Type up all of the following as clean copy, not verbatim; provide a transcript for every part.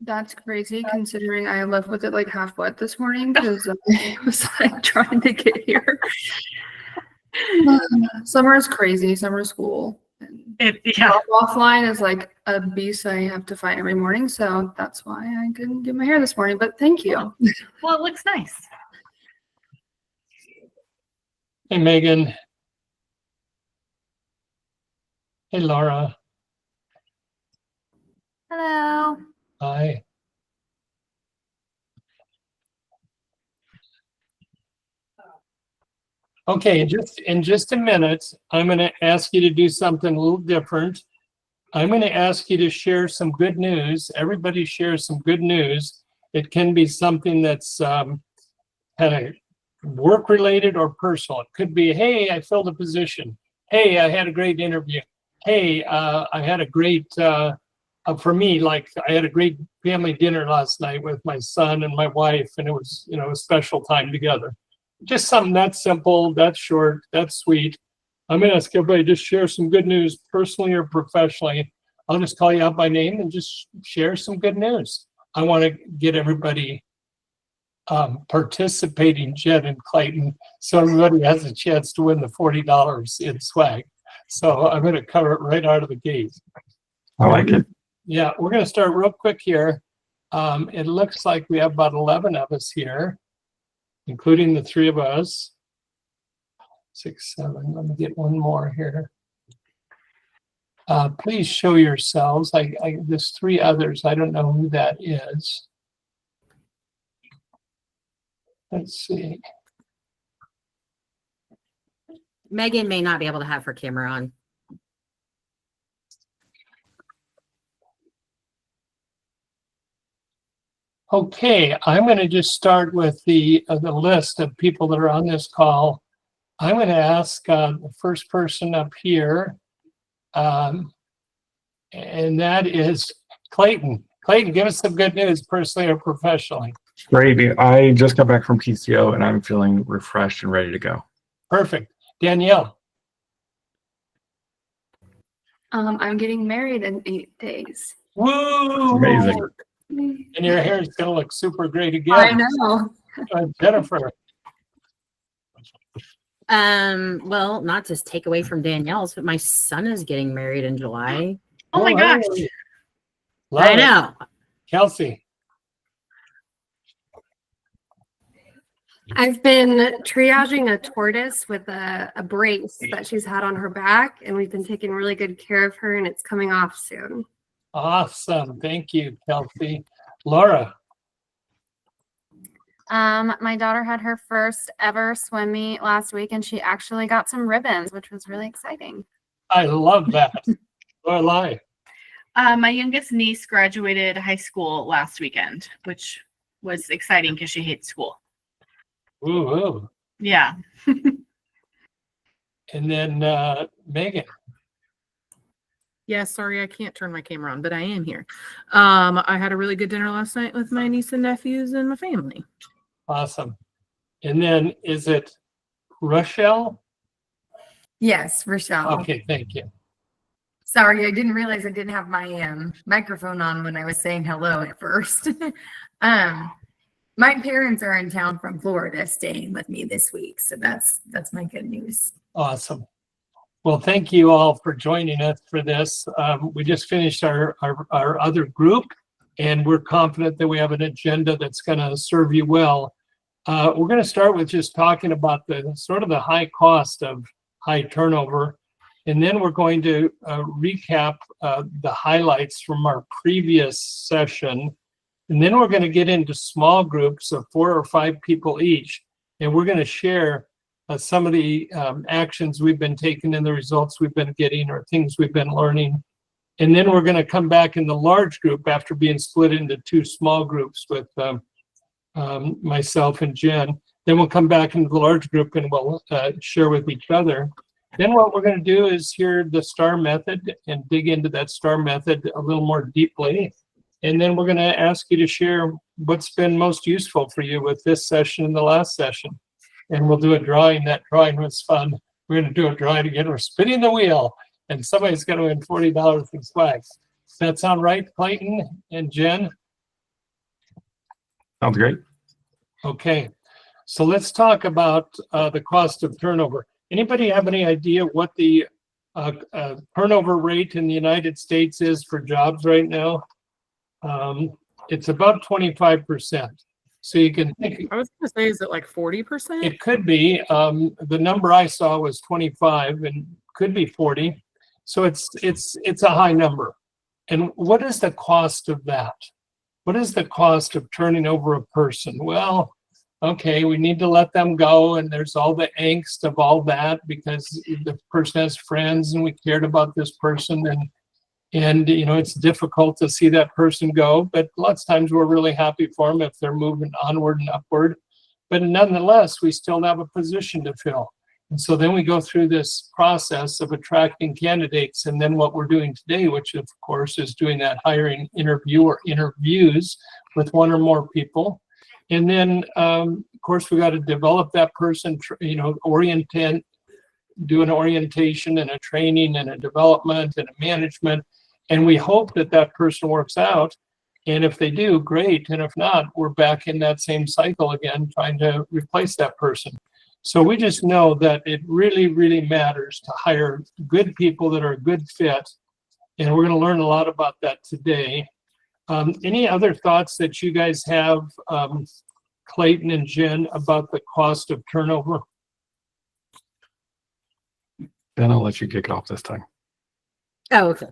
That's crazy considering I left with it like half wet this morning because I was like trying to get here. Summer is crazy. Summer school. Offline is like a beast I have to fight every morning. So that's why I couldn't do my hair this morning. But thank you. Well, it looks nice. Hey, Megan. Hey, Laura. Hello. Hi. Okay, in just a minute, I'm going to ask you to do something a little different. I'm going to ask you to share some good news. Everybody shares some good news. It can be something that's kind of work-related or personal. It could be, hey, I filled a position. Hey, I had a great interview. Hey, I had a great, for me, like I had a great family dinner last night with my son and my wife, and it was, a special time together. Just something that's simple, that's short, that's sweet. I'm going to ask everybody to just share some good news, personally or professionally. I'll just call you out by name and just share some good news. I want to get everybody participating, Jen and Clayton, so everybody has a chance to win the $40 in swag. So I'm going to cover it right out of the gate. I like it. Yeah, we're going to start real quick here. It looks like we have about 11 of us here, including the three of us. 6, 7. Let me get one more here. Please show yourselves. There's 3 others. I don't know who that is. Let's see. Megan may not be able to have her camera on. Okay, I'm going to just start with the list of people that are on this call. I'm going to ask the first person up here, and that is Clayton. Clayton, give us some good news, personally or professionally. Great. I just got back from PCO and I'm feeling refreshed and ready to go. Perfect. Danielle. I'm getting married in 8 days. Woo! Amazing. And your hair is going to look super great again. I know. Jennifer. Well, not to take away from Danielle's, but my son is getting married in July. Oh my gosh. Love I know. it. Kelsey. I've been triaging a tortoise with a brace that she's had on her back, and we've been taking really good care of her, and it's coming off soon. Awesome. Thank you, Kelsey. Laura. My daughter had her first ever swim meet last week, and she actually got some ribbons, which was really exciting. I love that. Lorelai. My youngest niece graduated high school last weekend, which was exciting because she hates school. Woo-hoo. Yeah. And then Megan. Yeah, sorry, I can't turn my camera on, but I am here. I had a really good dinner last night with my niece and nephews and my family. Awesome. And then is it Rochelle? Yes, Rochelle. Okay, thank you. Sorry, I didn't realize I didn't have my microphone on when I was saying hello at first. My parents are in town from Florida staying with me this week, so that's my good news. Awesome. Well, thank you all for joining us for this. We just finished our other group, and we're confident that we have an agenda that's going to serve you well. We're going to start with just talking about the sort of the high cost of high turnover, and then we're going to recap the highlights from our previous session, and then we're going to get into small groups of 4 or 5 people each, and we're going to share some of the actions we've been taking and the results we've been getting or things we've been learning. And then we're going to come back in the large group after being split into 2 small groups with myself and Jen. Then we'll come back into the large group and we'll share with each other. Then what we're going to do is hear the STAR method and dig into that STAR method a little more deeply. And then we're going to ask you to share what's been most useful for you with this session and the last session. And we'll do a drawing. That drawing was fun. We're going to do a drawing again. We're spinning the wheel, and somebody's going to win $40 in swag. Does that sound right, Clayton and Jen? Sounds great. Okay, so let's talk about the cost of turnover. Anybody have any idea what the turnover rate in the United States is for jobs right now? It's about 25%. So you can think I was gonna say, is it like 40%? it could be. The number I saw was 25 and could be 40. So it's a high number. And what is the cost of that? What is the cost of turning over a person? Well, okay, we need to let them go, and there's all the angst of all that because the person has friends and we cared about this person, and you know, it's difficult to see that person go, but lots of times we're really happy for them if they're moving onward and upward. But nonetheless, we still have a position to fill. And so then we go through this process of attracting candidates, and then what we're doing today, which of course is doing that hiring interview or interviews with one or more people. And then, of course, we got to develop that person, you know, do an orientation and a training and a development and a management. And we hope that that person works out. And if they do, great. And if not, we're back in that same cycle again, trying to replace that person. So we just know that it really, really matters to hire good people that are a good fit. And we're going to learn a lot about that today. Any other thoughts that you guys have, Clayton and Jen, about the cost of turnover? Then I'll let you kick it off this time. Oh, okay.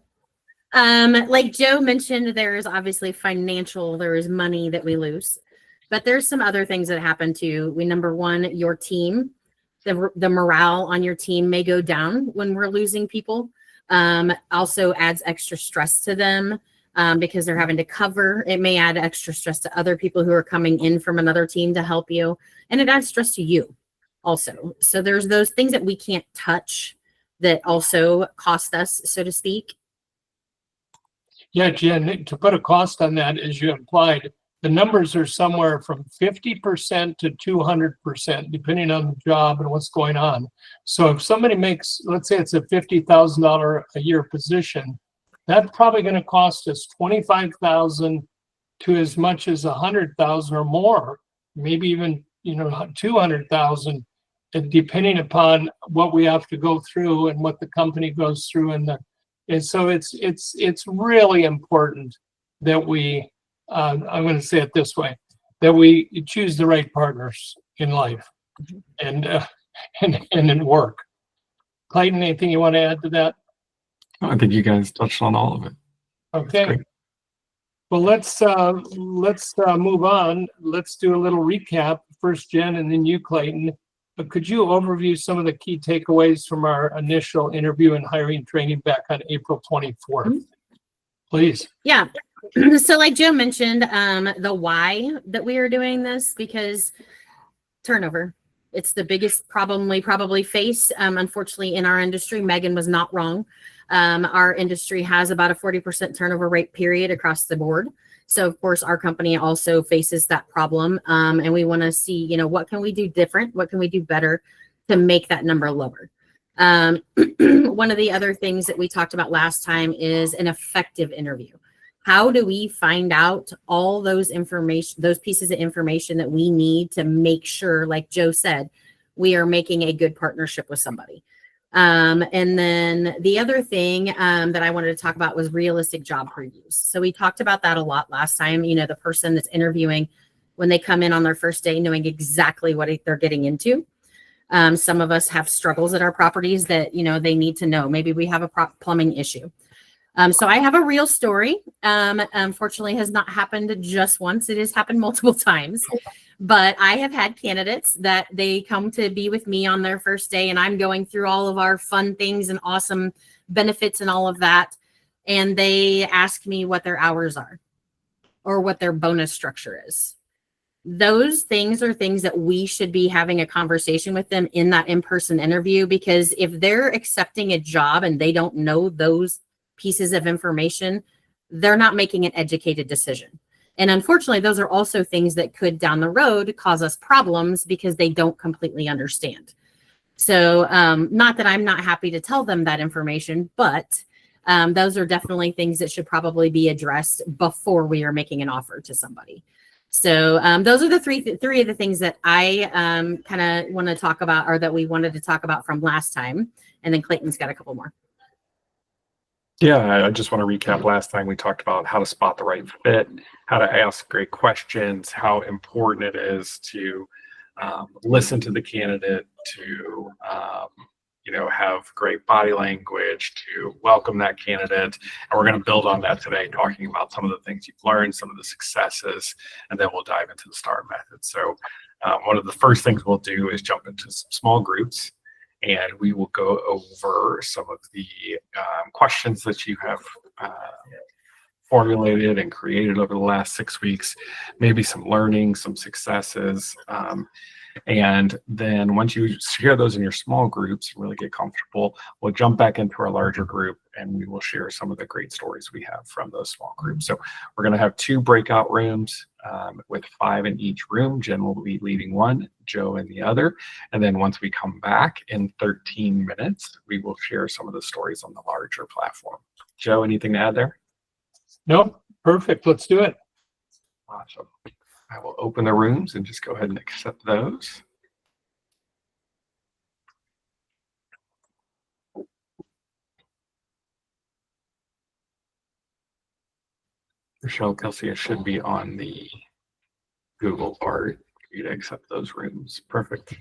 Like Joe mentioned, there is obviously there is money that we lose, but there's some other things that happen too. Number one, your team, the morale on your team may go down when we're losing people. Also adds extra stress to them because they're having to cover. It may add extra stress to other people who are coming in from another team to help you, and it adds stress to you also. So there's those things that we can't touch that also cost us, so to speak. Yeah, Jen, to put a cost on that, as you implied, the numbers are somewhere from 50% to 200%, depending on the job and what's going on. So if somebody makes, let's say it's a $50,000 a year position, that's probably going to cost us $25,000 to as much as $100,000 or more, maybe even, you know, $200,000, depending upon what we have to go through and what the company goes through. And so it's really important that we, I'm going to say it this way, that we choose the right partners in life and in work. Clayton, anything you want to add to that? I think you guys touched on all of it. Okay. Well, let's move on. Let's do a little recap. First, Jen, and then you, Clayton. Could you overview some of the key takeaways from our initial interview and hiring training back on April 24th? Please. Yeah. So like Joe mentioned, the why that we are doing this, because turnover, it's the biggest problem we probably face. Unfortunately, in our industry, Megan was not wrong. Our industry has about a 40% turnover rate period across the board. So of course, our company also faces that problem. And we want to see, you know, what can we do different? What can we do better to make that number lower? One of the other things that we talked about last time is an effective interview. How do we find out all those pieces of information that we need to make sure, like Joe said, we are making a good partnership with somebody? And then the other thing that I wanted to talk about was realistic job previews. So we talked about that a lot last time. You know, the person that's interviewing, when they come in on their first day, knowing exactly what they're getting into. Some of us have struggles at our properties that, you know, they need to know. Maybe we have a plumbing issue. So I have a real story. Unfortunately, has not happened just once. It has happened multiple times. But I have had candidates that they come to be with me on their first day, and I'm going through all of our fun things and awesome benefits and all of that. And they ask me what their hours are or what their bonus structure is. Those things are things that we should be having a conversation with them in that in-person interview, because if they're accepting a job and they don't know those pieces of information, they're not making an educated decision. And unfortunately, those are also things that could down the road cause us problems because they don't completely understand. So not that I'm not happy to tell them that information, but those are definitely things that should probably be addressed before we are making an offer to somebody. So those are the three of the things that I kind of want to talk about, or that we wanted to talk about from last time. And then Clayton's got a couple more. Yeah, I just want to recap. Last time we talked about how to spot the right fit, how to ask great questions, how important it is to listen to the candidate, to have great body language, to welcome that candidate. And we're going to build on that today, talking about some of the things you've learned, some of the successes, and then we'll dive into the STAR method. So one of the first things we'll do is jump into some small groups, and we will go over some of the questions that you have formulated and created over the last 6 weeks, maybe some learning, some successes. And then once you share those in your small groups, really get comfortable, we'll jump back into our larger group and we will share some of the great stories we have from those small groups. So we're going to have 2 breakout rooms with 5 in each room. Jen will be leading one, Joe in the other. And then once we come back in 13 minutes, we will share some of the stories on the larger platform. Joe, anything to add there? Nope, perfect. Let's do it. Awesome. I will open the rooms and just go ahead and accept those. Rochelle, Kelsey, it should be on the Google part for you to accept those rooms. Perfect.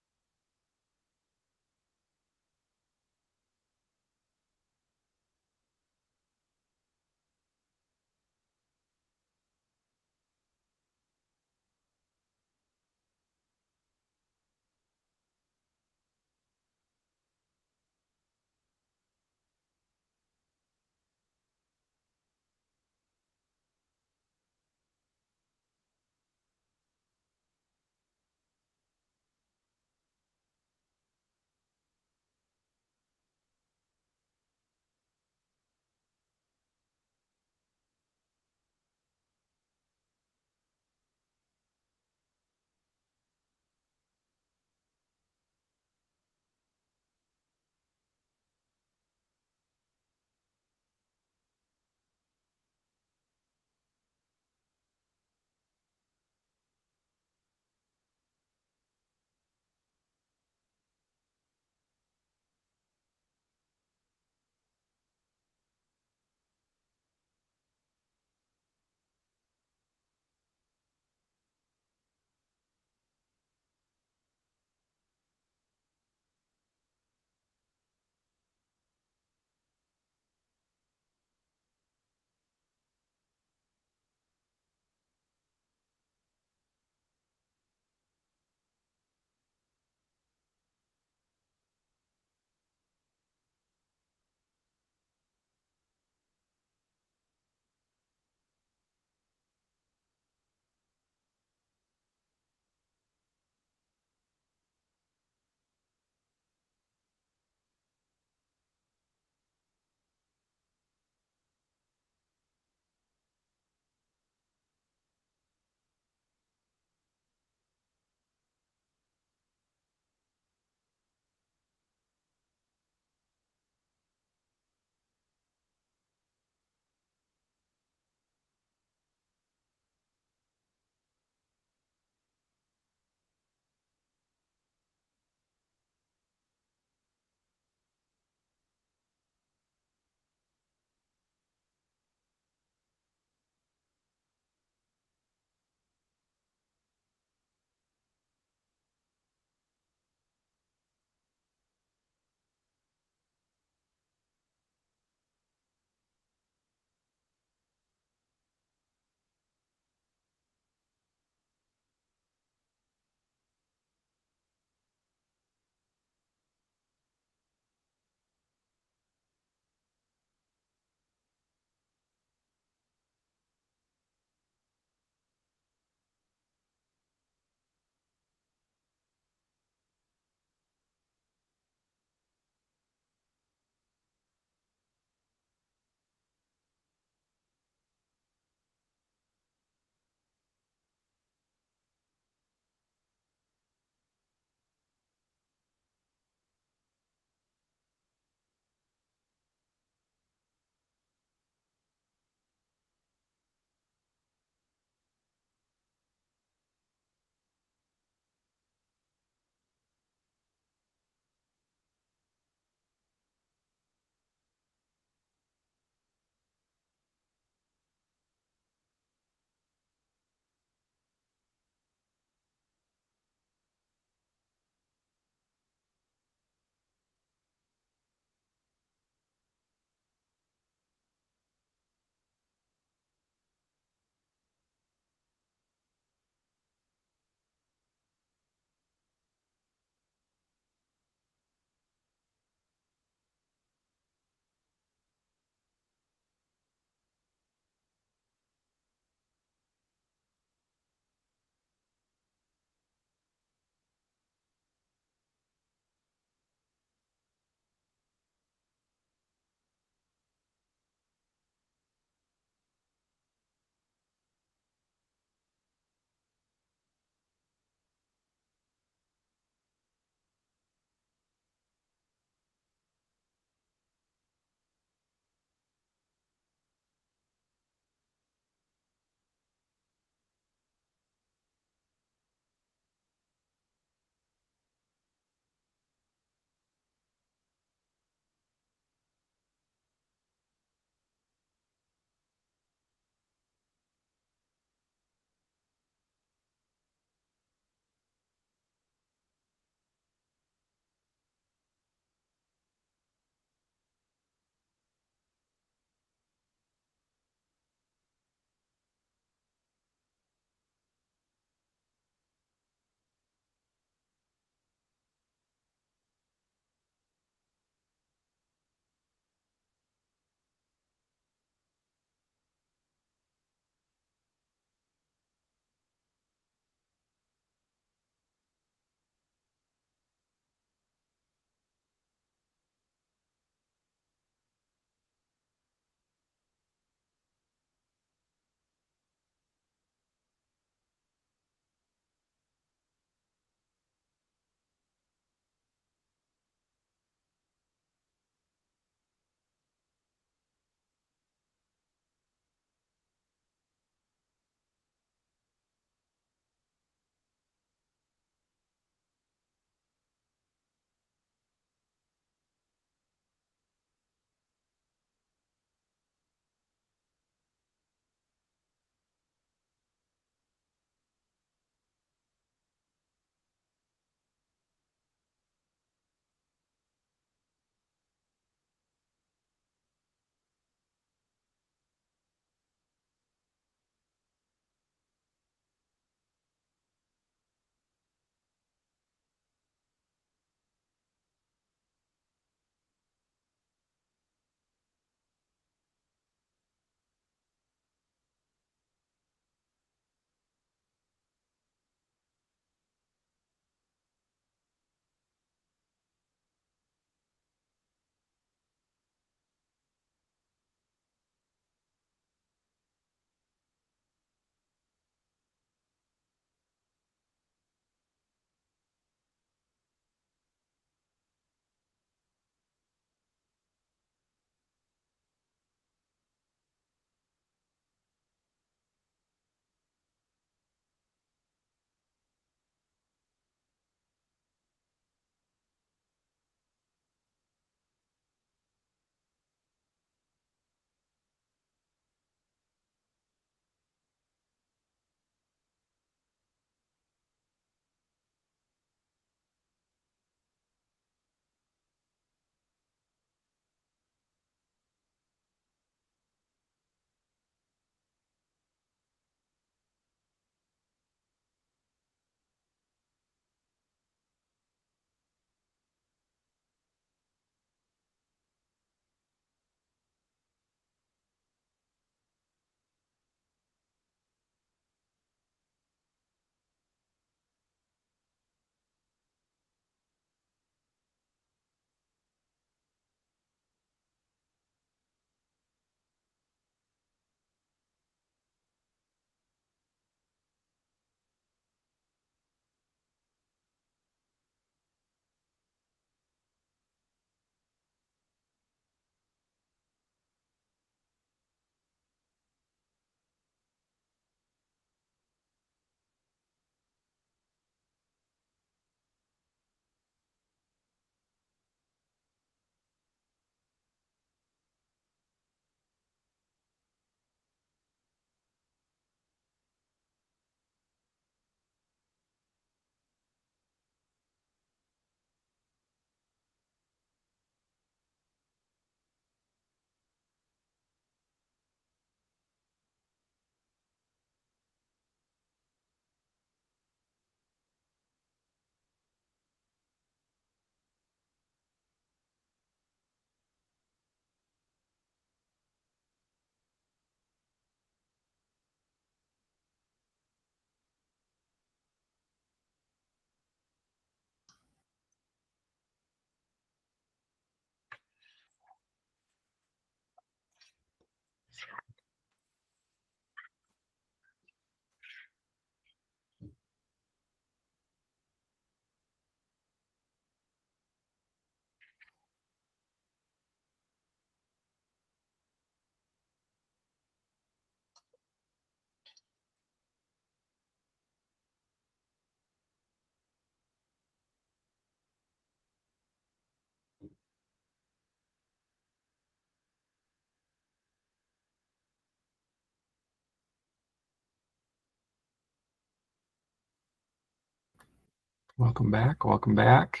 Welcome back. Welcome back.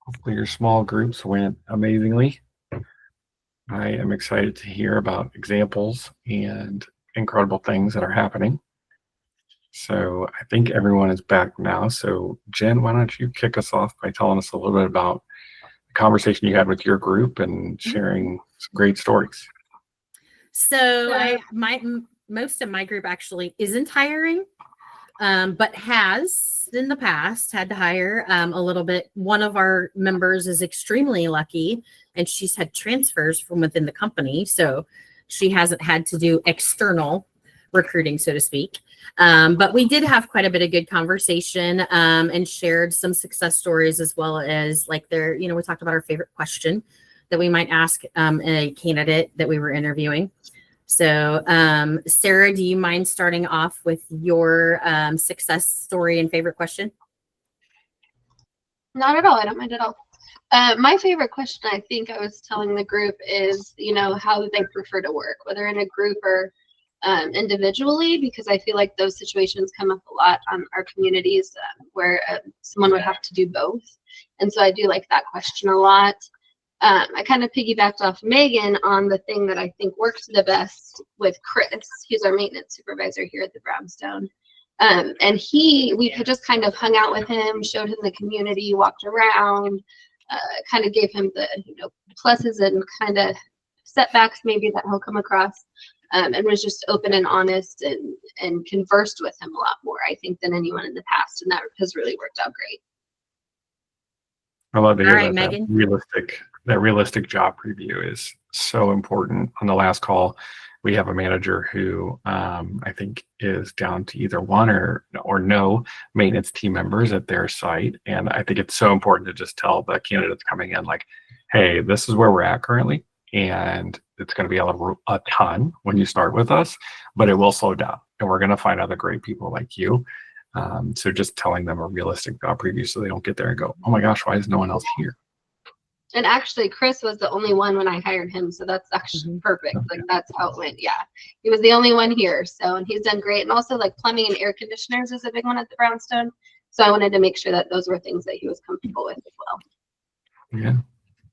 Hopefully your small groups went amazingly. I am excited to hear about examples and incredible things that are happening. So I think everyone is back now. So Jen, why don't you kick us off by telling us a little bit about the conversation you had with your group and sharing some great stories. So most of my group actually isn't hiring, but has in the past had to hire a little bit. One of our members is extremely lucky, and she's had transfers from within the company, so she hasn't had to do external recruiting, so to speak. But we did have quite a bit of good conversation and shared some success stories, as well as like we talked about our favorite question that we might ask a candidate that we were interviewing. So, Sarah, do you mind starting off with your success story and favorite question? Not at all. I don't mind at all. My favorite question, I think I was telling the group, is, how do they prefer to work, whether in a group or individually, because I feel like those situations come up a lot on our communities where someone would have to do both. And so I do like that question a lot. I kind of piggybacked off Megan on the thing that I think works the best with Chris. He's our maintenance supervisor here at the Brownstone. And we had just kind of hung out with him, showed him the community, walked around, kind of gave him the pluses and kind of setbacks maybe that he'll come across, and was just open and honest and conversed with him a lot more, I think, than anyone in the past. And that has really worked out great. I love to hear All right, that realistic job preview is so important. On the last call, we have a manager who I think is down to either one or no maintenance team members at their site. And I think it's so important to just tell the candidates coming in, like, hey, this is where we're at currently. And it's going to be a ton when you start with us, but it will slow down. And we're going to find other great people like you. So just telling them a realistic job preview so they don't get there and go, oh my gosh, why is no one else here? And actually, Chris was the only one when I hired him, so that's actually perfect. Like, that's how it went. Yeah, he was the only one here, and he's done great. And also, like, plumbing and air conditioners is a big one at the Brownstone, so I wanted to make sure that those were things that he was comfortable with as well. Yeah,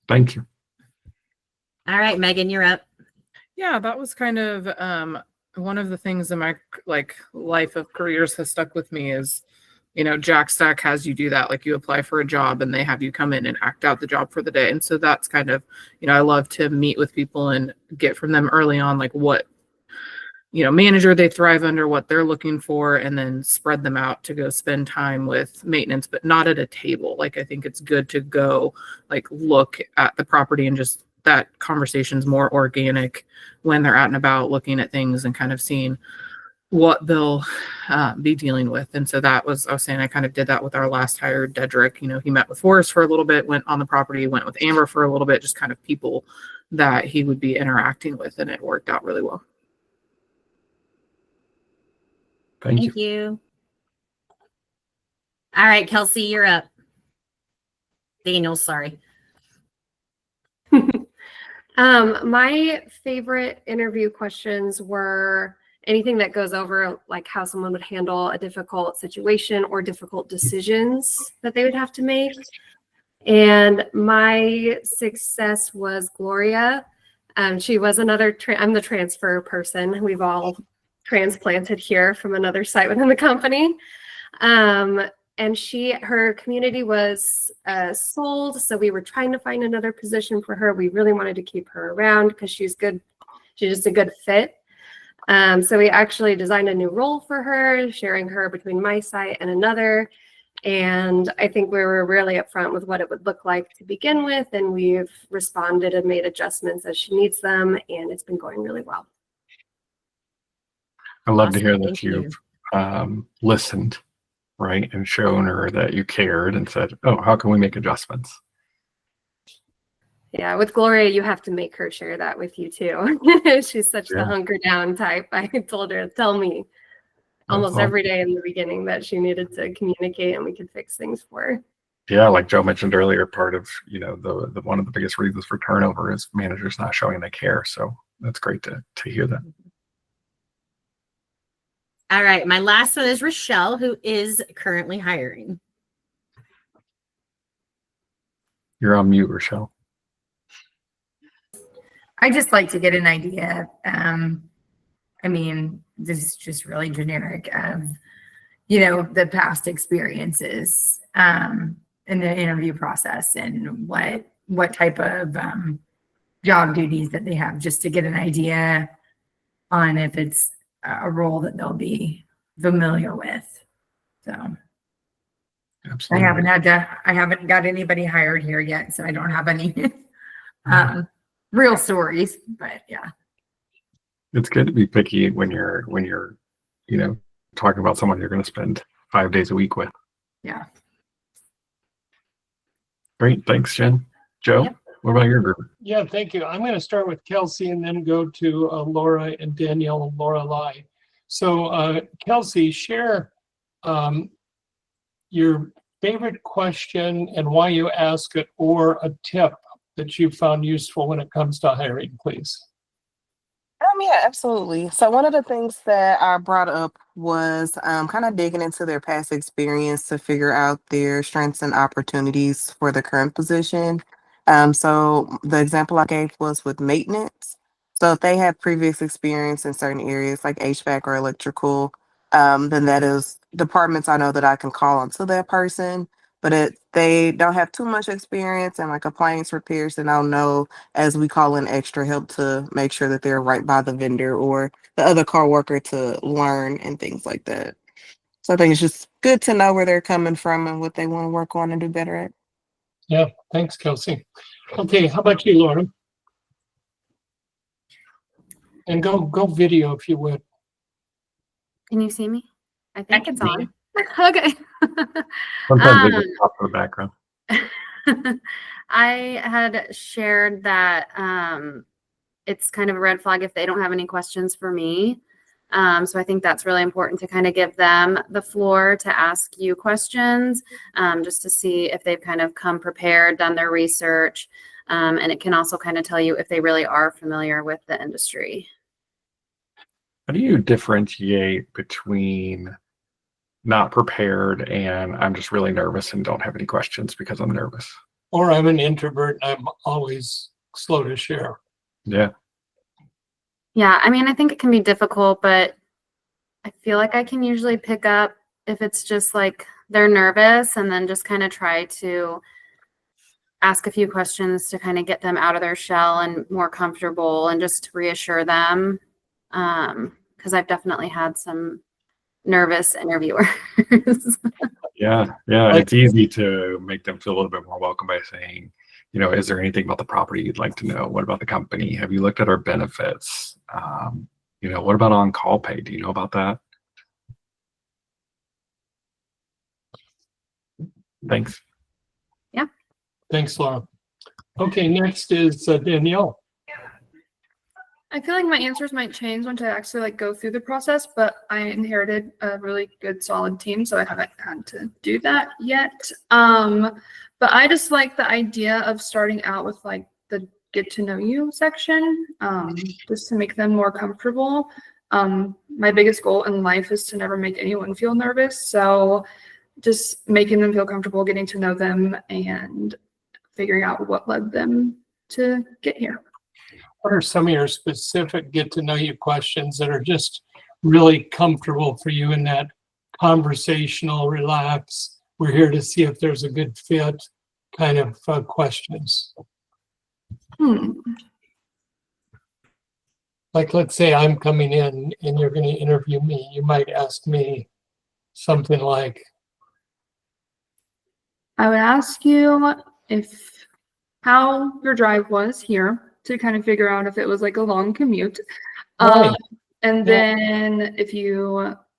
thank you. All right, Megan, you're up. Yeah, that was kind of one of the things in my life of careers has stuck with me is, Jack Stack has you do that. Like, you apply for a job and they have you come in and act out the job for the day. And so that's kind of, I love to meet with people and get from them early on, like what, manager they thrive under, what they're looking for, and then spread them out to go spend time with maintenance, but not at a table. Like, I think it's good to go look at the property and just that conversation's more organic when they're out and about looking at things and kind of seeing what they'll be dealing with. And so I was saying, I kind of did that with our last hire, Dedrick. He met with Forrest for a little bit, went on the property, went with Amber for a little bit, just kind of people that he would be interacting with, and it worked out really well. Thank you. You. All right, Kelsey, you're up. Daniel, sorry. My favorite interview questions were anything that goes over like how someone would handle a difficult situation or difficult decisions that they would have to make. And my success was Gloria. She was another, I'm the transfer person. We've all transplanted here from another site within the company. And her community was sold. So we were trying to find another position for her. We really wanted to keep her around because she's good. She's just a good fit. So we actually designed a new role for her, sharing her between my site and another. And I think we were really upfront with what it would look like to begin with. And we've responded and made adjustments as she needs them. And it's been going really well. I love to hear that you've listened, right? And shown her that you cared and said, oh, how can we make adjustments? Yeah, with Gloria, you have to make her share that with you too. She's such the hunker down type. I told her, tell me almost every day in the beginning that she needed to communicate and we could fix things for her. Yeah, like Joe mentioned earlier, part of, the one of the biggest reasons for turnover is managers not showing they care. So that's great to hear that. All right. My last one is Rochelle, who is currently hiring. You're on mute, Rochelle. I just like to get an idea. I mean, this is just really generic of, the past experiences in the interview process and what type of job duties that they have, just to get an idea on if it's a role that they'll be familiar with. So Absolutely. I haven't got anybody hired here yet, so I don't have any real stories, but yeah. It's good to be picky when you're, talking about someone you're going to spend 5 days a week with. Yeah. Great. Thanks, Jen. Joe, Yep. what about your group? Yeah, thank you. I'm going to start with Kelsey and then go to Laura and Danielle and Laura Lai. So Kelsey, share your favorite question and why you ask it, or a tip that you found useful when it comes to hiring, please. Yeah, absolutely. So one of the things that I brought up was kind of digging into their past experience to figure out their strengths and opportunities for the current position. So the example I gave was with maintenance. So if they have previous experience in certain areas like HVAC or electrical, then that is departments I know that I can call on to that person. But they don't have too much experience in like appliance repairs, then I'll know as we call in extra help to make sure that they're right by the vendor or the other car worker to learn and things like that. So I think it's just good to know where they're coming from and what they want to work on and do better at. Yeah, thanks, Kelsey. Okay, how about you, Laura? And go video if you would. Can you see me? I think can it's see on. Okay. Sometimes they go off to the background. I had shared that it's kind of a red flag if they don't have any questions for me. So I think that's really important to kind of give them the floor to ask you questions, just to see if they've kind of come prepared, done their research. And it can also kind of tell you if they really are familiar with the industry. How do you differentiate between not prepared and I'm just really nervous and don't have any questions because I'm nervous? Or I'm an introvert and I'm always slow to share. Yeah. Yeah, I mean, I think it can be difficult, but I feel like I can usually pick up if it's just like they're nervous, and then just kind of try to ask a few questions to kind of get them out of their shell and more comfortable and just reassure them. Because I've definitely had some nervous interviewers. Yeah. It's easy to make them feel a little bit more welcome by saying, is there anything about the property you'd like to know? What about the company? Have you looked at our benefits? What about on-call pay? Do you know about that? Thanks. Yeah. Thanks, Laura. Okay, next is Danielle. I feel like my answers might change once I actually go through the process, but I inherited a really good solid team, so I haven't had to do that yet. But I just like the idea of starting out with the get to know you section, just to make them more comfortable. My biggest goal in life is to never make anyone feel nervous. So just making them feel comfortable, getting to know them, and figuring out what led them to get here. What are some of your specific get to know you questions that are just really comfortable for you in that conversational, relax, we're here to see if there's a good fit kind of questions? Like, let's say I'm coming in and you're going to interview me. You might ask me something like, I would ask you how your drive was here, to kind of figure out if it was a long commute. Right. And then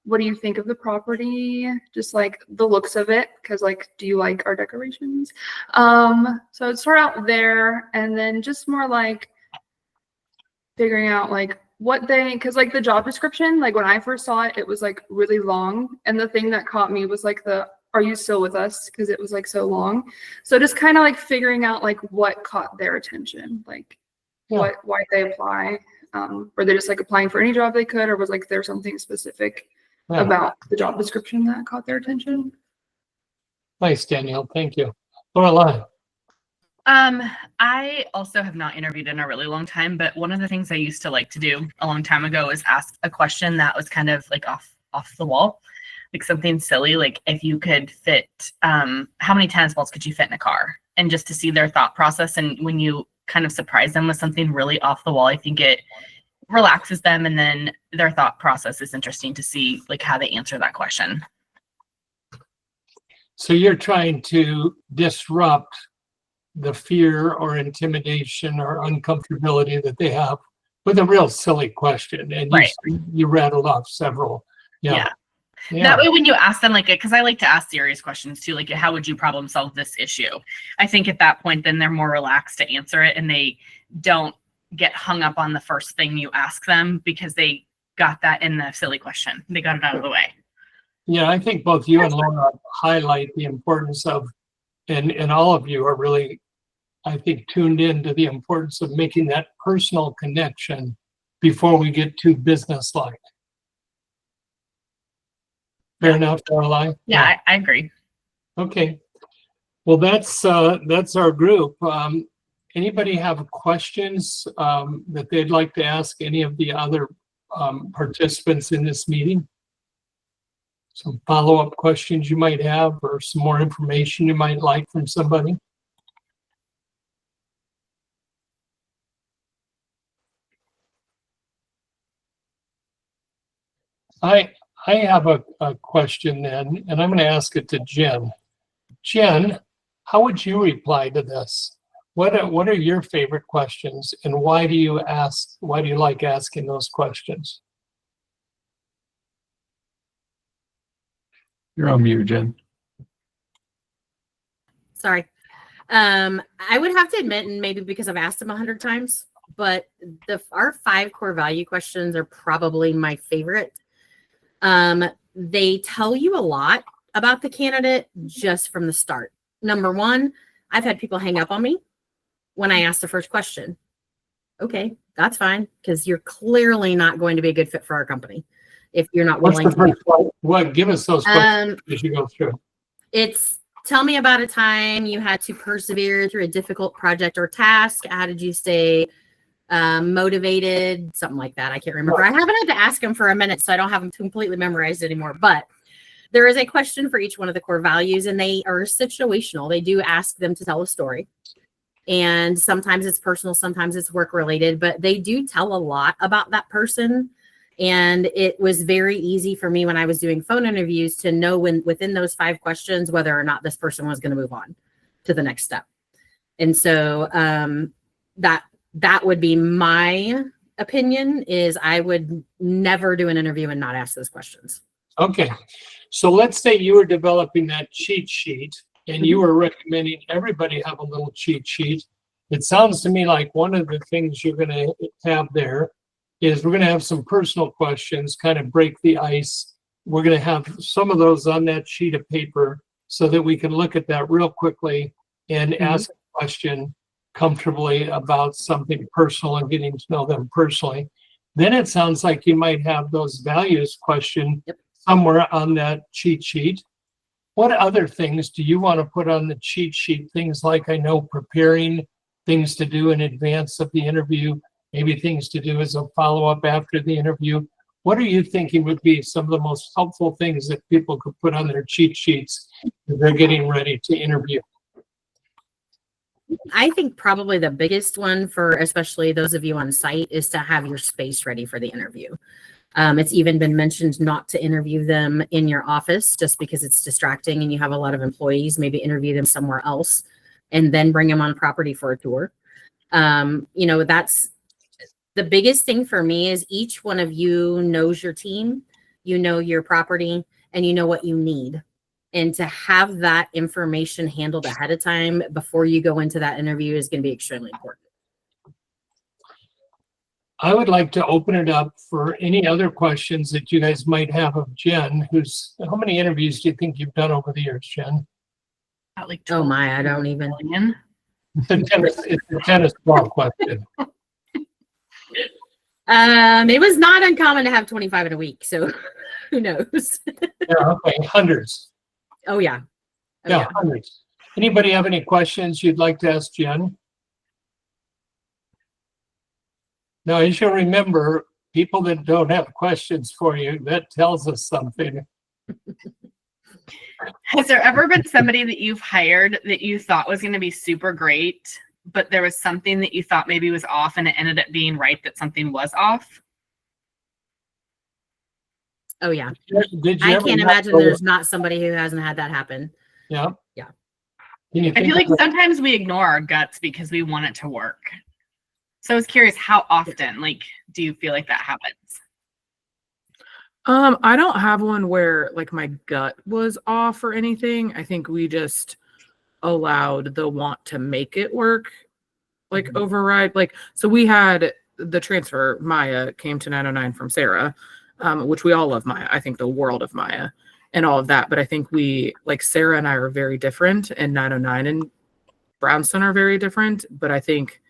what do you think of the property? Just the looks of it, because do you like our decorations? So I'd start out there, and then just more figuring out what they, because the job description, when I first saw it, it was really long, and the thing that caught me was are you still with us? Because it was so long. So just kind of figuring out what caught their attention, why they apply. Were they just applying for any job they could, or was there something specific Yeah. about the job description that caught their attention. Nice, Danielle. Thank you. Lorelai. I also have not interviewed in a really long time, but one of the things I used to like to do a long time ago is ask a question that was kind of like off the wall, like something silly, like if you could fit, how many tennis balls could you fit in a car? And just to see their thought process. And when you kind of surprise them with something really off the wall, I think it relaxes them, and then their thought process is interesting to see like how they answer that question. So you're trying to disrupt the fear or intimidation or uncomfortability that they have with a real silly question. And Right. you rattled off several. Yeah. That way, when you ask them, like, because I like to ask serious questions too, like, how would you problem solve this issue? I think at that point, then they're more relaxed to answer it, and they don't get hung up on the first thing you ask them because they got that in the silly question. They got it out of the way. Yeah, I think both you and Laura highlight the importance of, and all of you are really, I think, tuned in to the importance of making that personal connection before we get too business-like. Fair enough, Lorelai? Yeah, I agree. Okay. Well, that's our group. Anybody have questions that they'd like to ask any of the other participants in this meeting? Some follow-up questions you might have, or some more information you might like from somebody? I have a question then, and I'm going to ask it to Jen. Jen, how would you reply to this? What are your favorite questions, and why do you like asking those questions? You're on mute, Jen. Sorry. I would have to admit, and maybe because I've asked them 100 times, but our 5 core value questions are probably my favorite. They tell you a lot about the candidate just from the start. Number 1, I've had people hang up on me when I ask the first question. Okay, that's fine, because you're clearly not going to be a good fit for our company if you're not What's willing the to. first one? What? Give us those questions as you go through. It's tell me about a time you had to persevere through a difficult project or task. How did you stay motivated? Something like that. I can't remember. I haven't had to ask them for a minute, so I don't have them completely memorized anymore. But there is a question for each one of the core values, and they are situational. They do ask them to tell a story. And sometimes it's personal, sometimes it's work related, but they do tell a lot about that person. And it was very easy for me when I was doing phone interviews to know within those 5 questions whether or not this person was going to move on to the next step. And so that would be my opinion, is I would never do an interview and not ask those questions. Okay. So let's say you were developing that cheat sheet and you were recommending everybody have a little cheat sheet. It sounds to me like one of the things you're going to have there is we're going to have some personal questions, kind of break the ice. We're going to have some of those on that sheet of paper so that we can look at that real quickly and ask a question comfortably about something personal and getting to know them personally. Then it sounds like you might have those values question somewhere on that cheat sheet. What other things do you want to put on the cheat sheet? Things like, I know, preparing, things to do in advance of the interview, maybe things to do as a follow-up after the interview. What are you thinking would be some of the most helpful things that people could put on their cheat sheets if they're getting ready to interview? I think probably the biggest one for especially those of you on site is to have your space ready for the interview. It's even been mentioned not to interview them in your office just because it's distracting and you have a lot of employees. Maybe interview them somewhere else and then bring them on property for a tour. That's the biggest thing for me, is each one of you knows your team, you know your property, and you know what you need. And to have that information handled ahead of time before you go into that interview is going to be extremely important. I would like to open it up for any other questions that you guys might have of Jen, how many interviews do you think you've done over the years, Jen? Like oh my, I don't even. It's a tennis ball question. It was not uncommon to have 25 in a week. So Who knows? Yeah, okay, hundreds. Oh yeah. Oh, Yeah, hundreds. Anybody have any questions you'd like to ask Jen? Now, you should remember, people that don't have questions for you, that tells us something. Has there ever been somebody that you've hired that you thought was going to be super great, but there was something that you thought maybe was off and it ended up being right that something was off? Oh yeah. Did you I ever can't know- imagine there's not somebody who hasn't had that happen. Yeah. Yeah. Can you I think feel like of- sometimes we ignore our guts because we want it to work. So I was curious, how often, like, do you feel like that happens? I don't have one where like my gut was off or anything. I think we just allowed the want to make it work, like override. Like, so we had the transfer, Maya came to 909 from Sarah, which we all love Maya. I think the world of Maya and all of that. But I think we, like Sarah and I are very different, and 909 and Brownstone are very different. But I think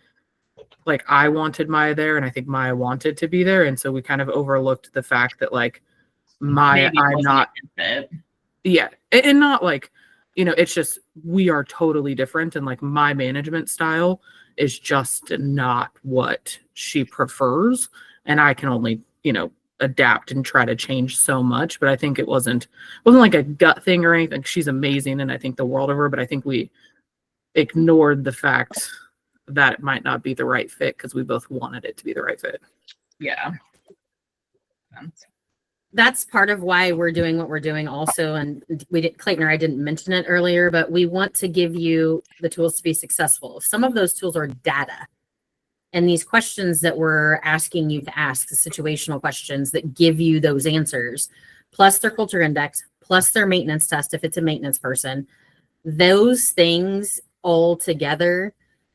like I wanted Maya there, and I think Maya wanted to be there. And so we kind of overlooked the fact that like Maya, Maybe it I'm wasn't not, a good fit. yeah. And not like, you know, it's just, we are totally different. And like my management style is just not what she prefers. And I can only, you know, adapt and try to change so much. But I think it wasn't like a gut thing or anything. She's amazing. And I think the world of her, but I think we ignored the fact that it might not be the right fit because we both wanted it to be the right fit. Yeah. That's part of why we're doing what we're doing also. And Clayton or I didn't mention it earlier, but we want to give you the tools to be successful. Some of those tools are data. And these questions that we're asking you to ask, the situational questions that give you those answers, plus their culture index, plus their maintenance test, if it's a maintenance person, those things all together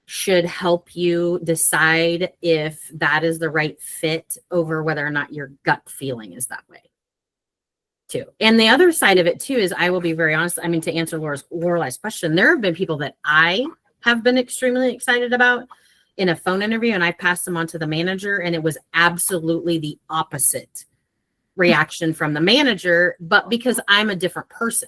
should help you decide if that is the right fit over whether or not your gut feeling is that way too. And the other side of it too is, I will be very honest. I mean, to answer Lorelai's question, there have been people that I have been extremely excited about in a phone interview, and I passed them on to the manager, and it was absolutely the opposite reaction from the manager. But because I'm a different person,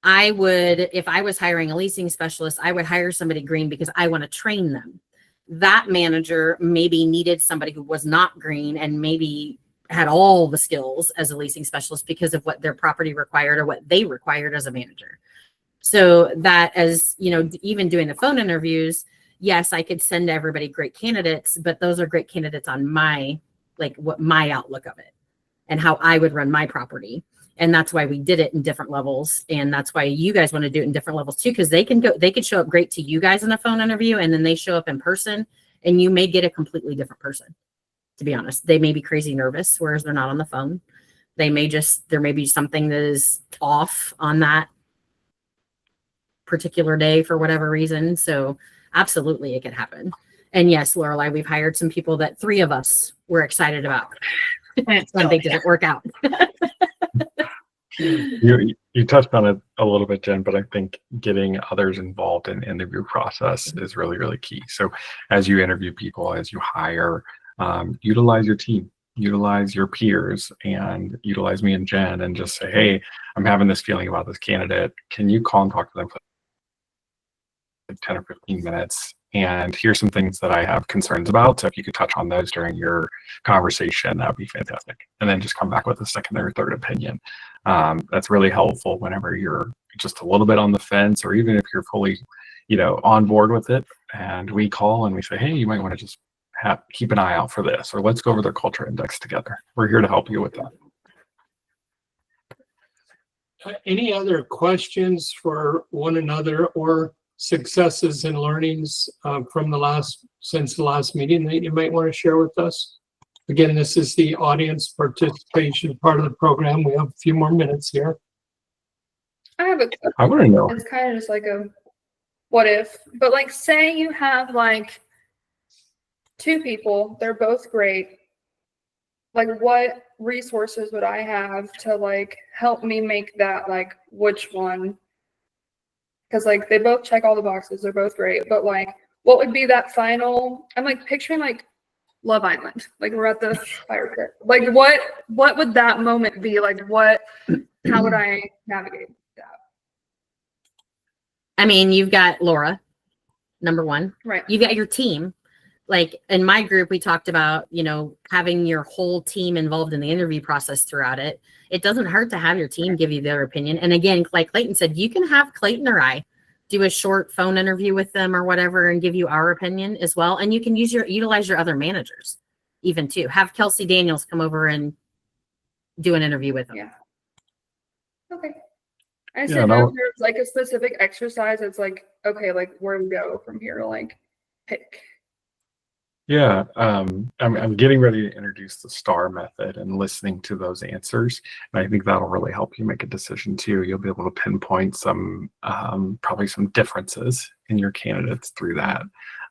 I would, if I was hiring a leasing specialist, I would hire somebody green because I want to train them. That manager maybe needed somebody who was not green and maybe had all the skills as a leasing specialist because of what their property required or what they required as a manager. So that, as you know, even doing the phone interviews, yes, I could send everybody great candidates, but those are great candidates on my, like what my outlook of it and how I would run my property. And that's why we did it in different levels. And that's why you guys want to do it in different levels too, because they could show up great to you guys in a phone interview, and then they show up in person and you may get a completely different person. To be honest, they may be crazy nervous, whereas they're not on the phone. There may be something that is off on that particular day for whatever reason. So absolutely it could happen. And yes, Lorelai, we've hired some people that 3 of us were excited about. When they didn't work out. You touched on it a little bit, Jen, but I think getting others involved in the interview process is really, really key. So as you interview people, as you hire, utilize your team, utilize your peers, and utilize me and Jen, and just say, hey, I'm having this feeling about this candidate. Can you call and talk to them for 10 or 15 minutes? And here's some things that I have concerns about. So if you could touch on those during your conversation, that would be fantastic. And then just come back with a second or third opinion. That's really helpful whenever you're just a little bit on the fence, or even if you're fully, on board with it. And we call and we say, hey, you might want to just keep an eye out for this, or let's go over their culture index together. We're here to help you with that. Any other questions for one another, or successes and learnings since the last meeting that you might want to share with us? Again, this is the audience participation part of the program. We have a few more minutes here. I want to know. It's kind of just like a what if, but like say you have like 2 people, they're both great. Like what resources would I have to like help me make that like which one? Because like they both check all the boxes, they're both great, but like what would be that final? I'm like picturing like Love Island. Like we're at the fire pit. Like what would that moment be? Like how would I navigate that? I mean, you've got Laura, number one. Right. You've got your team. Like in my group, we talked about, having your whole team involved in the interview process throughout it. It doesn't hurt to have your team give you their opinion. And again, like Clayton said, you can have Clayton or I do a short phone interview with them or whatever and give you our opinion as well. And you can utilize your other managers even too. Have Kelsey Daniels come over and do an interview with them. Yeah. Okay. I said no, there's like a specific exercise. It's like, okay, like where do we go from here to like pick? Yeah, I'm getting ready to introduce the STAR method and listening to those answers. And I think that'll really help you make a decision too. You'll be able to pinpoint some, probably some differences in your candidates through that.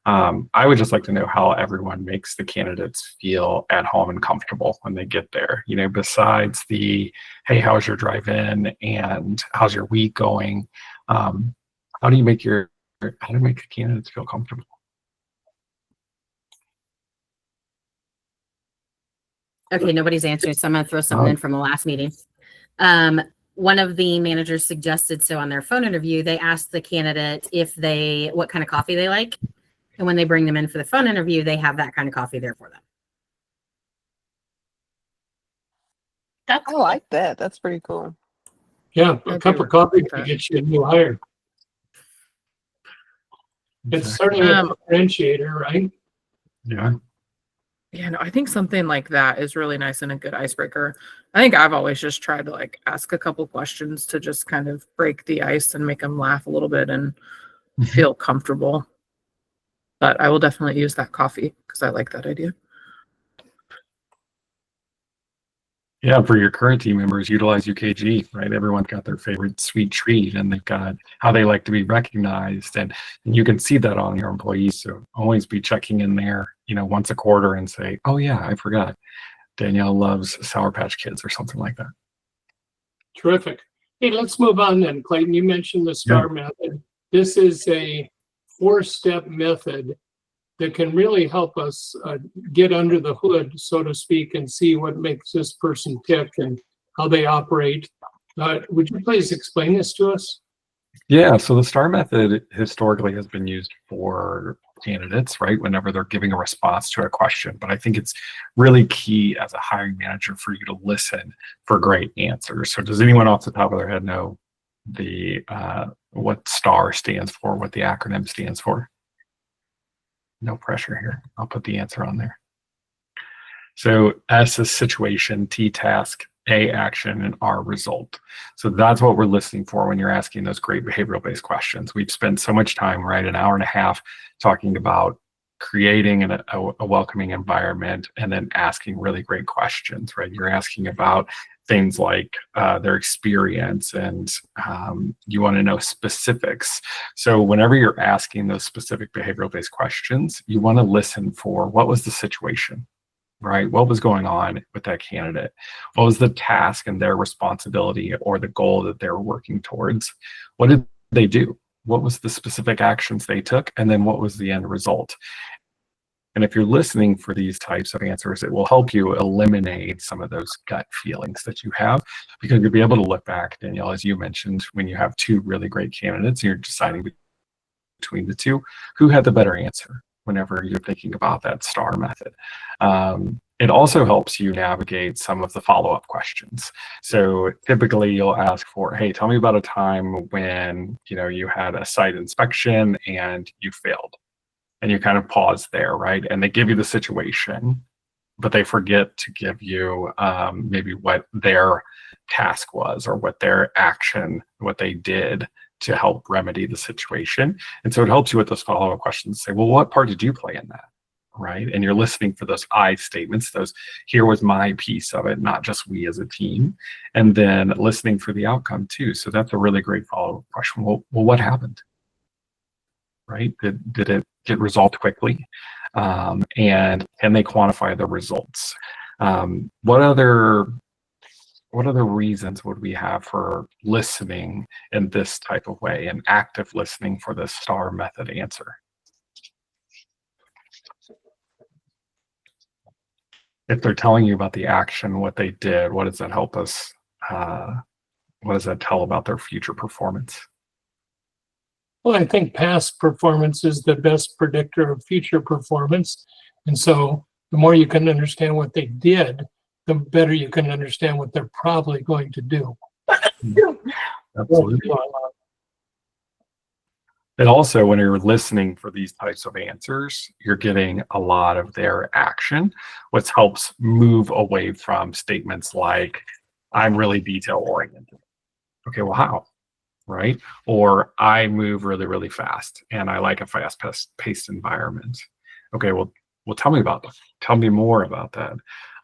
I would just like to know how everyone makes the candidates feel at home and comfortable when they get there. Besides the, hey, how's your drive in and how's your week going? How do you make the candidates feel comfortable? Okay, nobody's answering, so I'm going to throw something in from the last meeting. One of the managers suggested, so on their phone interview, they asked the candidate what kind of coffee they like. And when they bring them in for the phone interview, they have that kind of coffee there for them. I like that. That's pretty cool. Yeah, a cup of coffee can get you a new hire. It's certainly a differentiator, right? Yeah. Yeah, no, I think something like that is really nice and a good icebreaker. I think I've always just tried to like ask a couple questions to just kind of break the ice and make them laugh a little bit and feel comfortable. But I will definitely use that coffee because I like that idea. Yeah, for your current team members, utilize UKG, right? Everyone's got their favorite sweet treat and they've got how they like to be recognized. And you can see that on your employees. So always be checking in there, once a quarter and say, oh yeah, I forgot. Danielle loves Sour Patch Kids or something like that. Terrific. Hey, let's move on then. Clayton, you mentioned the STAR method. This is a 4-step method that can really help us get under the hood, so to speak, and see what makes this person tick and how they operate. Would you please explain this to us? Yeah, so the STAR method historically has been used for candidates, right? Whenever they're giving a response to a question. But I think it's really key as a hiring manager for you to listen for great answers. So does anyone off the top of their head know what STAR stands for, what the acronym stands for? No pressure here. I'll put the answer on there. So S is situation, T task, A action, and R result. So that's what we're listening for when you're asking those great behavioral-based questions. We've spent so much time, right, an hour and a half talking about creating a welcoming environment and then asking really great questions, right? You're asking about things like their experience and you want to know specifics. So whenever you're asking those specific behavioral-based questions, you want to listen for what was the situation, right? What was going on with that candidate? What was the task and their responsibility or the goal that they were working towards? What did they do? What was the specific actions they took? And then what was the end result? And if you're listening for these types of answers, it will help you eliminate some of those gut feelings that you have, because you'll be able to look back, Danielle, as you mentioned, when you have two really great candidates and you're deciding between the two, who had the better answer whenever you're thinking about that STAR method. It also helps you navigate some of the follow-up questions. So typically you'll ask for, hey, tell me about a time when you had a site inspection and you failed. And you kind of pause there, right? And they give you the situation, but they forget to give you maybe what their task was or what their action, what they did to help remedy the situation. And so it helps you with those follow-up questions. Say, well, what part did you play in that, right? And you're listening for those I statements, those here was my piece of it, not just we as a team. And then listening for the outcome too. So that's a really great follow-up question. Well, what happened? Right? Did it get resolved quickly? And can they quantify the results? What other reasons would we have for listening in this type of way and active listening for the STAR method answer? if they're telling you about the action, what they did, what does that help us? What does that tell about their future performance? Well, I think past performance is the best predictor of future performance. And so the more you can understand what they did, the better you can understand what they're probably going to do. Absolutely. And also, when you're listening for these types of answers, you're getting a lot of their action, which helps move away from statements like, I'm really detail oriented. Okay, well, how? Right? Or I move really, really fast and I like a fast paced environment. Okay, well, tell me about that. Tell me more about that.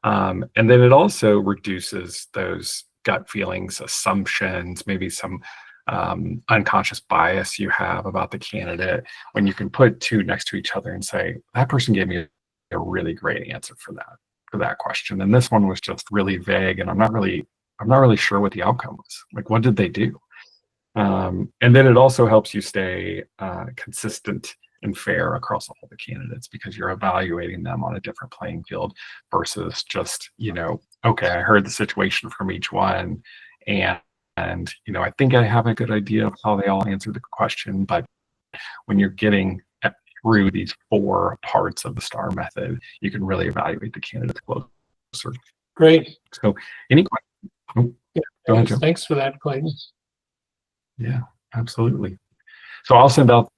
And then it also reduces those gut feelings, assumptions, maybe some unconscious bias you have about the candidate when you can put two next to each other and say, that person gave me a really great answer for that question. And this one was just really vague and I'm not really sure what the outcome was. Like, what did they do? And then it also helps you stay consistent and fair across all the candidates because you're evaluating them on a different playing field versus just, okay, I heard the situation from each one and I think I have a good idea of how they all answered the question. But when you're getting through these 4 parts of the STAR method, you can really evaluate the candidates closer. Great. So any questions? Go ahead, Joe. Thanks for that, Clayton. Yeah, absolutely. So I'll send out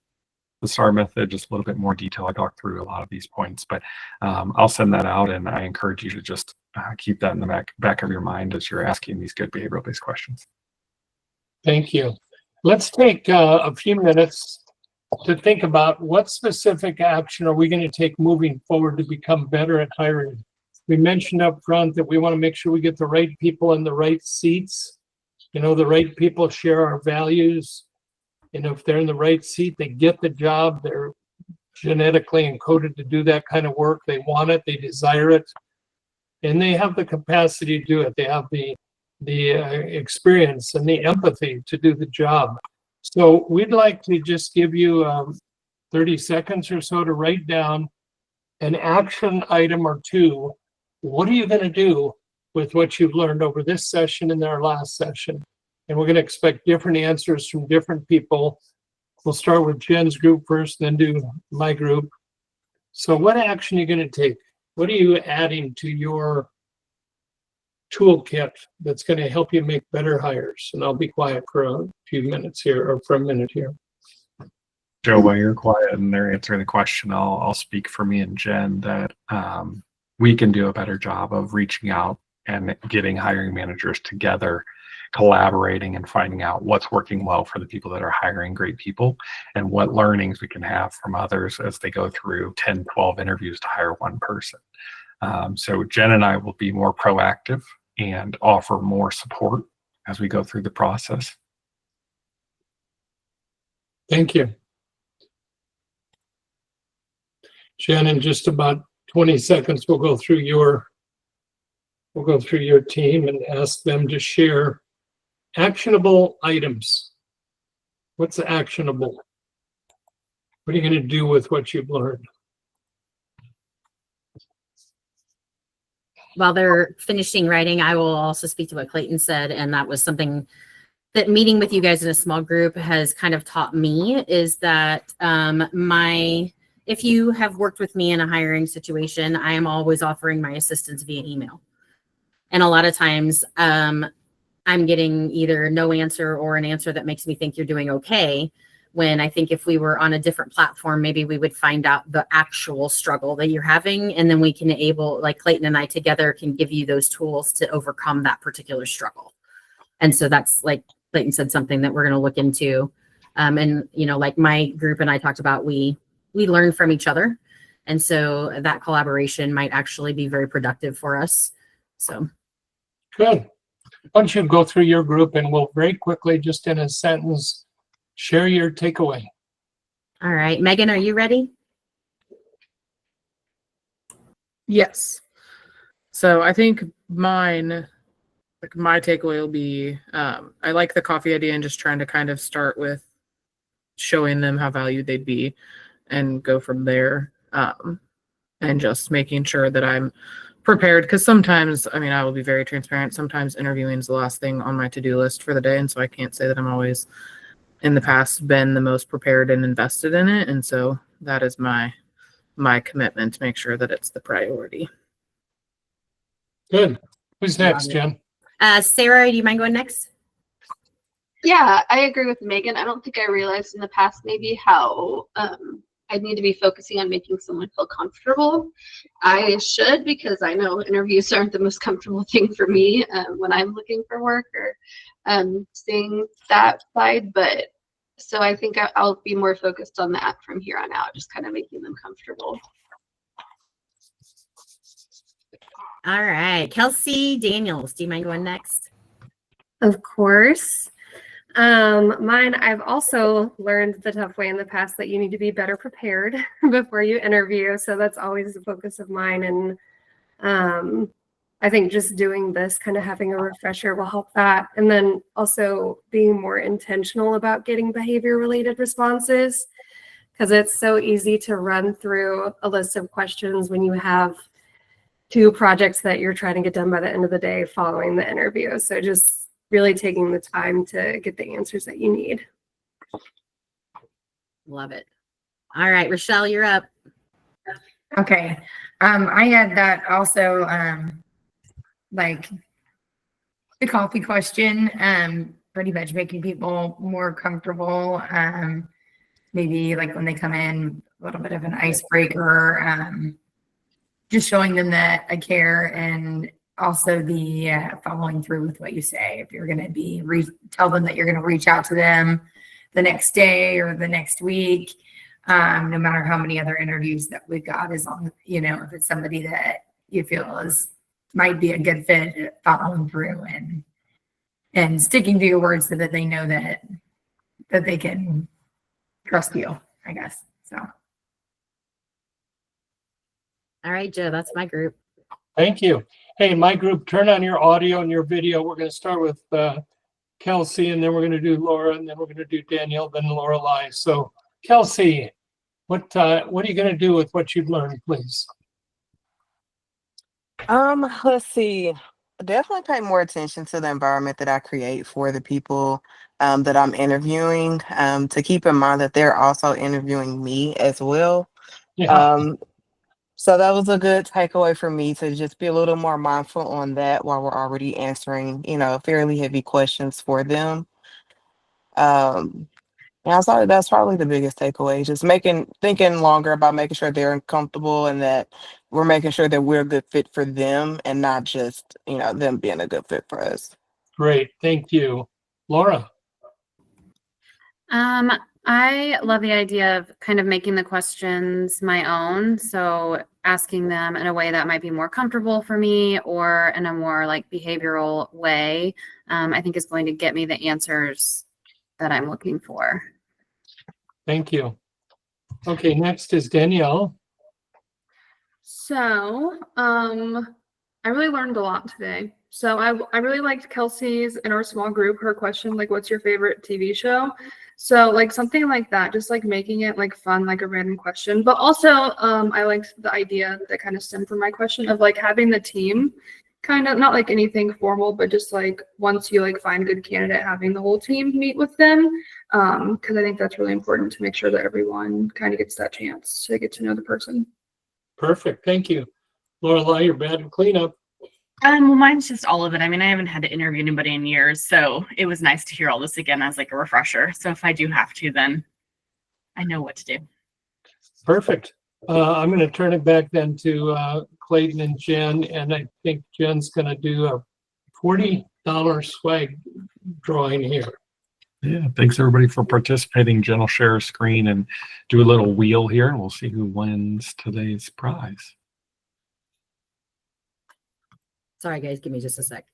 the STAR method, just a little bit more detail. I talked through a lot of these points, but I'll send that out and I encourage you to just keep that in the back of your mind as you're asking these good behavioral-based questions. Thank you. Let's take a few minutes to think about what specific action are we going to take moving forward to become better at hiring. We mentioned up front that we want to make sure we get the right people in the right seats. The right people share our values. If they're in the right seat, they get the job. They're genetically encoded to do that kind of work. They want it, they desire it, and they have the capacity to do it. They have the experience and the empathy to do the job. So we'd like to just give you 30 seconds or so to write down an action item or two. What are you going to do with what you've learned over this session and our last session? And we're going to expect different answers from different people. We'll start with Jen's group first, then do my group. So what action are you going to take? What are you adding to your toolkit that's going to help you make better hires? And I'll be quiet for a few minutes here, or for a minute here. Joe, while you're quiet and they're answering the question, I'll speak for me and Jen that we can do a better job of reaching out and getting hiring managers together, collaborating and finding out what's working well for the people that are hiring great people and what learnings we can have from others as they go through 10, 12 interviews to hire one person. So Jen and I will be more proactive and offer more support as we go through the process. Thank you. Jen, in just about 20 seconds, we'll go through your team and ask them to share actionable items. What's actionable? What are you going to do with what you've learned? While they're finishing writing, I will also speak to what Clayton said, and that was something that meeting with you guys in a small group has kind of taught me, is that if you have worked with me in a hiring situation, I am always offering my assistance via email. And a lot of times I'm getting either no answer or an answer that makes me think you're doing okay, when I think if we were on a different platform, maybe we would find out the actual struggle that you're having. And then we can like Clayton and I together can give you those tools to overcome that particular struggle. And so that's, like Clayton said, something that we're going to look into. And, like my group and I talked about, we learn from each other. And so that collaboration might actually be very productive for us. So. Good. Why don't you go through your group and we'll very quickly, just in a sentence, share your takeaway. All right. Megan, are you ready? Yes. So I think my takeaway will be, I like the coffee idea and just trying to kind of start with showing them how valued they'd be and go from there. And just making sure that I'm prepared, because sometimes, I mean, I will be very transparent. Sometimes interviewing is the last thing on my to-do list for the day. And so I can't say that I'm always in the past been the most prepared and invested in it. And so that is my commitment to make sure that it's the priority. Good. Who's next, Jen? Sarah, do you mind going next? Yeah, I agree with Megan. I don't think I realized in the past maybe how I need to be focusing on making someone feel comfortable. I should, because I know interviews aren't the most comfortable thing for me when I'm looking for work or seeing that side. But so I think I'll be more focused on that from here on out, just kind of making them comfortable. All right. Kelsey Daniels, do you mind going next? Of course. Mine, I've also learned the tough way in the past that you need to be better prepared before you interview. So that's always the focus of mine. And I think just doing this, kind of having a refresher will help that. And then also being more intentional about getting behavior related responses, because it's so easy to run through a list of questions when you have 2 projects that you're trying to get done by the end of the day following the interview. So just really taking the time to get the answers that you need. Love it. All right, Rochelle, you're up. Okay. I had that also, like the coffee question, pretty much making people more comfortable. Maybe like when they come in, a little bit of an icebreaker, just showing them that I care, and also the following through with what you say. If you're going to be tell them that you're going to reach out to them the next day or the next week, no matter how many other interviews that we've got, as long as, if it's somebody that you feel might be a good fit, following through and sticking to your words so that they know that they can trust you, I guess. So. All right, Joe, that's my group. Thank you. Hey, my group, turn on your audio and your video. We're going to start with Kelsey, and then we're going to do Laura, and then we're going to do Danielle, then Lorelei. So, Kelsey, what are you going to do with what you've learned, please? Let's see. Definitely pay more attention to the environment that I create for the people that I'm interviewing. To keep in mind that they're also interviewing me as well. Yeah. So that was a good takeaway for me, to just be a little more mindful on that while we're already answering, fairly heavy questions for them. And I thought that's probably the biggest takeaway, just thinking longer about making sure they're comfortable and that we're making sure that we're a good fit for them and not just, them being a good fit for us. Great. Thank you. Laura. I love the idea of kind of making the questions my own. So asking them in a way that might be more comfortable for me, or in a more like behavioral way, I think is going to get me the answers that I'm looking for. Thank you. Okay, next is Danielle. So, I really learned a lot today. So I really liked Kelsey's in our small group, her question, like, what's your favorite TV show? So like something like that, just like making it like fun, like a random question. But also I liked the idea that kind of stemmed from my question of like having the team kind of, not like anything formal, but just like once you like find a good candidate, having the whole team meet with them. Because I think that's really important to make sure that everyone kind of gets that chance to get to know the person. Perfect. Thank you. Lorelei, you're bad at cleanup. Well, mine's just all of it. I mean, I haven't had to interview anybody in years, so it was nice to hear all this again as like a refresher. So if I do have to, then I know what to do. Perfect. I'm going to turn it back then to Clayton and Jen, and I think Jen's going to do a $40 swag drawing here. Yeah, thanks everybody for participating. Jen will share a screen and do a little wheel here, and we'll see who wins today's prize. Sorry, guys, give me just a sec.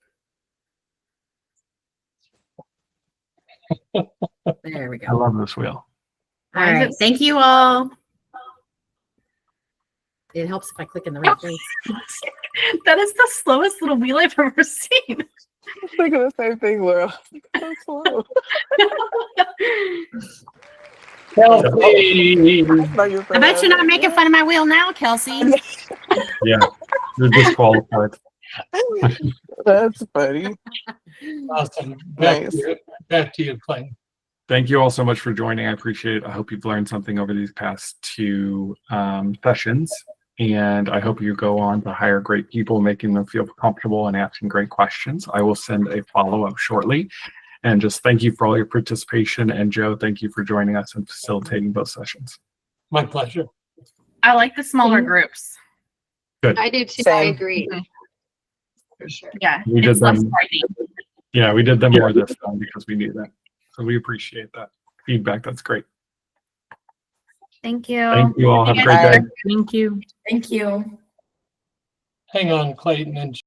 There we I go. love this wheel. All right, thank you all. It helps if I click in the right place. That is the slowest little wheel I've ever seen. I was thinking the same thing, Laura. So slow. Kelsey. No, you're I bet you're not fine. making fun of my wheel now, Kelsey. Yeah, you're disqualified. That's funny. Awesome. Nice. Back to you, Clayton. Thank you all so much for joining. I appreciate it. I hope you've learned something over these past two sessions. And I hope you go on to hire great people, making them feel comfortable and asking great questions. I will send a follow-up shortly. And just thank you for all your participation. And Joe, thank you for joining us and facilitating both sessions. My pleasure. I like the smaller groups. I do too. I Same. agree. Mhm. For sure. Yeah, We did it's less them. party. Yeah, we did them more this time because we knew that. So we appreciate that feedback. That's great. Thank you. Thank you all. Have a great Bye. day. Thank you. Thank you. Hang on, Clayton and